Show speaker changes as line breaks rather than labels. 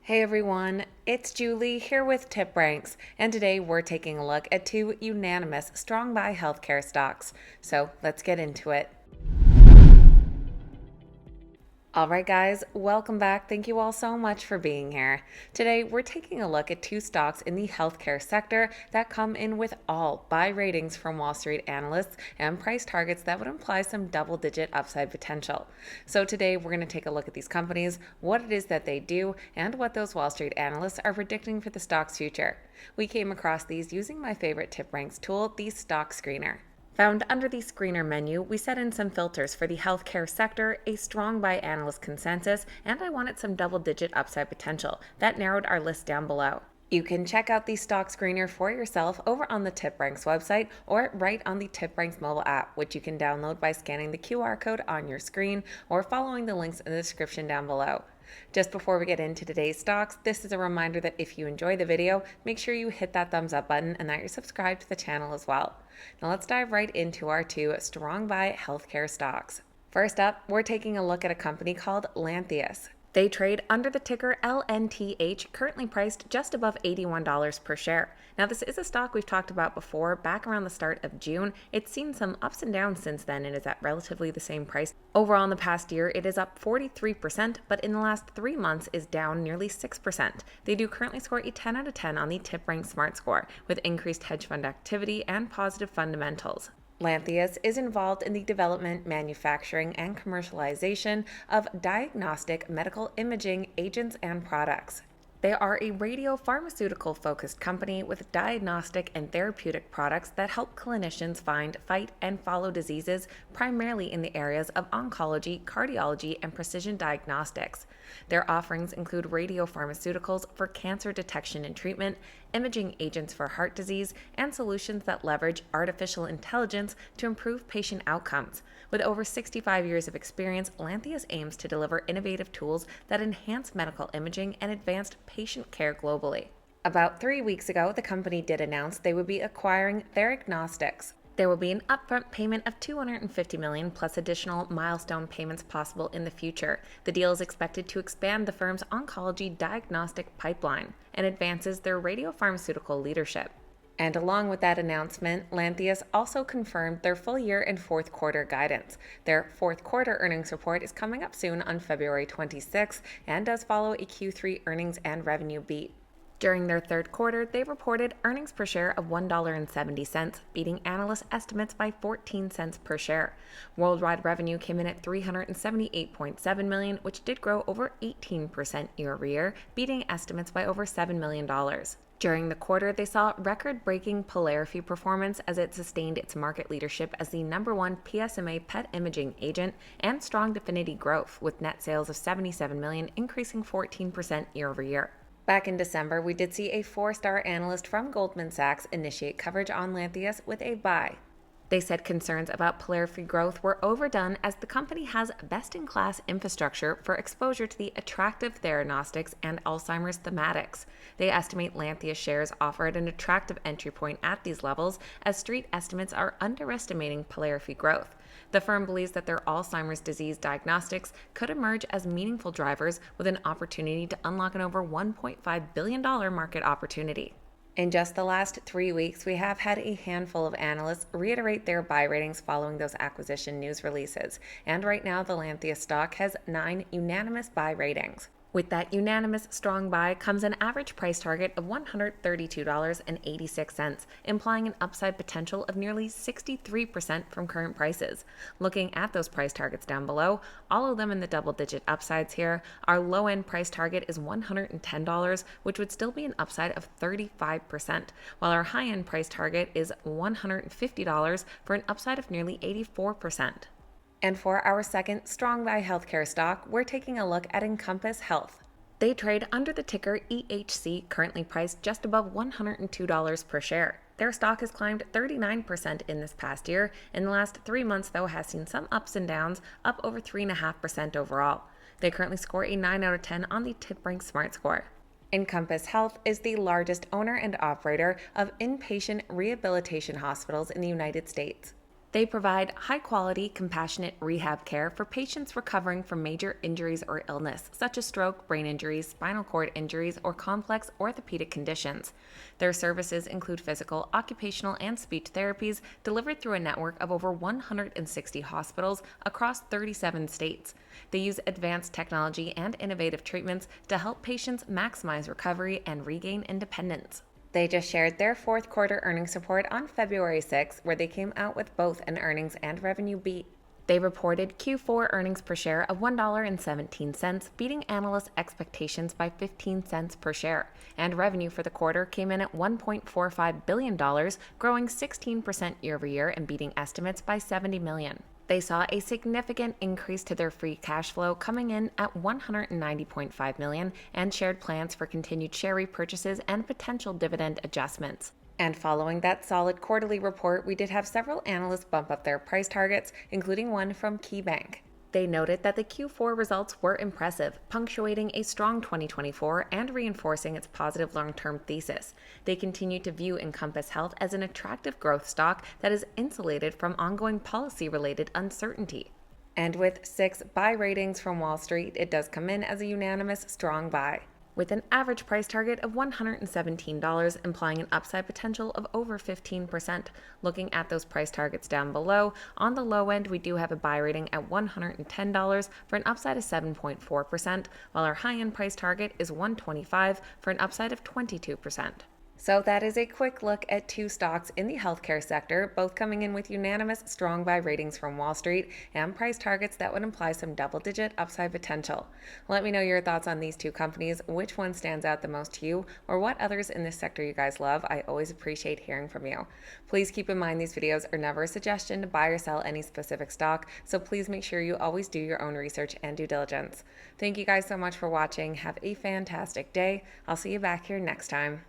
Hey everyone, it's Julie here with TipRanks, and today we're taking a look at two unanimous strong buy healthcare stocks. So let's get into it. Alright guys, welcome back. Thank you all so much for being here. Today we're taking a look at two stocks in the healthcare sector that come in with all buy ratings from Wall Street analysts and price targets that would imply some double-digit upside potential. So today we're going to take a look at these companies, what it is that they do, and what those Wall Street analysts are predicting for the stock's future. We came across these using my favorite TipRanks tool, the Stock Screener. Found under the screener menu, we set in some filters for the healthcare sector, a strong buy analyst consensus, and I wanted some double-digit upside potential. That narrowed our list down below. You can check out the stock screener for yourself over on the TipRanks website or right on the TipRanks mobile app, which you can download by scanning the QR code on your screen or following the links in the description down below. Just before we get into today's stocks, this is a reminder that if you enjoy the video, make sure you hit that thumbs up button and that you're subscribed to the channel as well. Now let's dive right into our two strong buy healthcare stocks. First up, we're taking a look at a company called Lantheus. They trade under the ticker LNTH, currently priced just above $81 per share. Now, this is a stock we've talked about before, back around the start of June. It's seen some ups and downs since then and is at relatively the same price. Overall, in the past year, it is up 43%, but in the last 3 months is down nearly 6%. They do currently score a 10 out of 10 on the TipRanks Smart Score, with increased hedge fund activity and positive fundamentals. Lantheus is involved in the development, manufacturing, and commercialization of diagnostic medical imaging agents and products. They are a radiopharmaceutical-focused company with diagnostic and therapeutic products that help clinicians find, fight, and follow diseases primarily in the areas of oncology, cardiology, and precision diagnostics. Their offerings include radiopharmaceuticals for cancer detection and treatment, imaging agents for heart disease, and solutions that leverage artificial intelligence to improve patient outcomes. With over 65 years of experience, Lantheus aims to deliver innovative tools that enhance medical imaging and advanced patient care globally. About 3 weeks ago, the company did announce they would be acquiring Theragnostics. There will be an upfront payment of $250 million plus additional milestone payments possible in the future. The deal is expected to expand the firm's oncology diagnostic pipeline and advances their radiopharmaceutical leadership. And along with that announcement, Lantheus also confirmed their full year and fourth quarter guidance. Their fourth quarter earnings report is coming up soon on February 26th and does follow a Q3 earnings and revenue beat. During their third quarter, they reported earnings per share of $1.70, beating analyst estimates by 14 cents per share. Worldwide revenue came in at $378.7 million, which did grow over 18% year over year, beating estimates by over $7 million. During the quarter, they saw record-breaking polarity performance as it sustained its market leadership as the #1 PSMA PET imaging agent and strong Definity growth, with net sales of $77 million, increasing 14% year over year. Back in December, we did see a 4-star analyst from Goldman Sachs initiate coverage on Lantheus with a buy. They said concerns about polarity growth were overdone as the company has best-in-class infrastructure for exposure to the attractive theranostics and Alzheimer's thematics. They estimate Lantheus shares offer at an attractive entry point at these levels, as street estimates are underestimating polarity growth. The firm believes that their Alzheimer's disease diagnostics could emerge as meaningful drivers with an opportunity to unlock an over $1.5 billion market opportunity. In just the last 3 weeks, we have had a handful of analysts reiterate their buy ratings following those acquisition news releases, and right now the Lantheus stock has 9 unanimous buy ratings. With that unanimous strong buy comes an average price target of $132.86, implying an upside potential of nearly 63% from current prices. Looking at those price targets down below, all of them in the double-digit upsides here. Our low-end price target is $110, which would still be an upside of 35%, while our high-end price target is $150 for an upside of nearly 84%. And for our second strong buy healthcare stock, we're taking a look at Encompass Health. They trade under the ticker EHC, currently priced just above $102 per share. Their stock has climbed 39% in this past year. In the last 3 months, though, has seen some ups and downs, up over 3.5% overall. They currently score a 9 out of 10 on the TipRanks Smart Score. Encompass Health is the largest owner and operator of inpatient rehabilitation hospitals in the United States. They provide high-quality, compassionate rehab care for patients recovering from major injuries or illness, such as stroke, brain injuries, spinal cord injuries, or complex orthopedic conditions. Their services include physical, occupational, and speech therapies delivered through a network of over 160 hospitals across 37 states. They use advanced technology and innovative treatments to help patients maximize recovery and regain independence. They just shared their fourth quarter earnings report on February 6, where they came out with both an earnings and revenue beat. They reported Q4 earnings per share of $1.17, beating analyst expectations by 15 cents per share, and revenue for the quarter came in at $1.45 billion, growing 16% year-over-year and beating estimates by $70 million. They saw a significant increase to their free cash flow, coming in at $190.5 million, and shared plans for continued share repurchases and potential dividend adjustments. And following that solid quarterly report, we did have several analysts bump up their price targets, including one from KeyBank. They noted that the Q4 results were impressive, punctuating a strong 2024 and reinforcing its positive long-term thesis. They continue to view Encompass Health as an attractive growth stock that is insulated from ongoing policy-related uncertainty. And with 6 buy ratings from Wall Street, it does come in as a unanimous strong buy, with an average price target of $117, implying an upside potential of over 15%. Looking at those price targets down below, on the low end, we do have a buy rating at $110 for an upside of 7.4%, while our high-end price target is $125 for an upside of 22%. So that is a quick look at 2 stocks in the healthcare sector, both coming in with unanimous strong buy ratings from Wall Street and price targets that would imply some double-digit upside potential. Let me know your thoughts on these 2 companies, which one stands out the most to you, or what others in this sector you guys love. I always appreciate hearing from you. Please keep in mind these videos are never a suggestion to buy or sell any specific stock, so please make sure you always do your own research and due diligence. Thank you guys so much for watching. Have a fantastic day. I'll see you back here next time.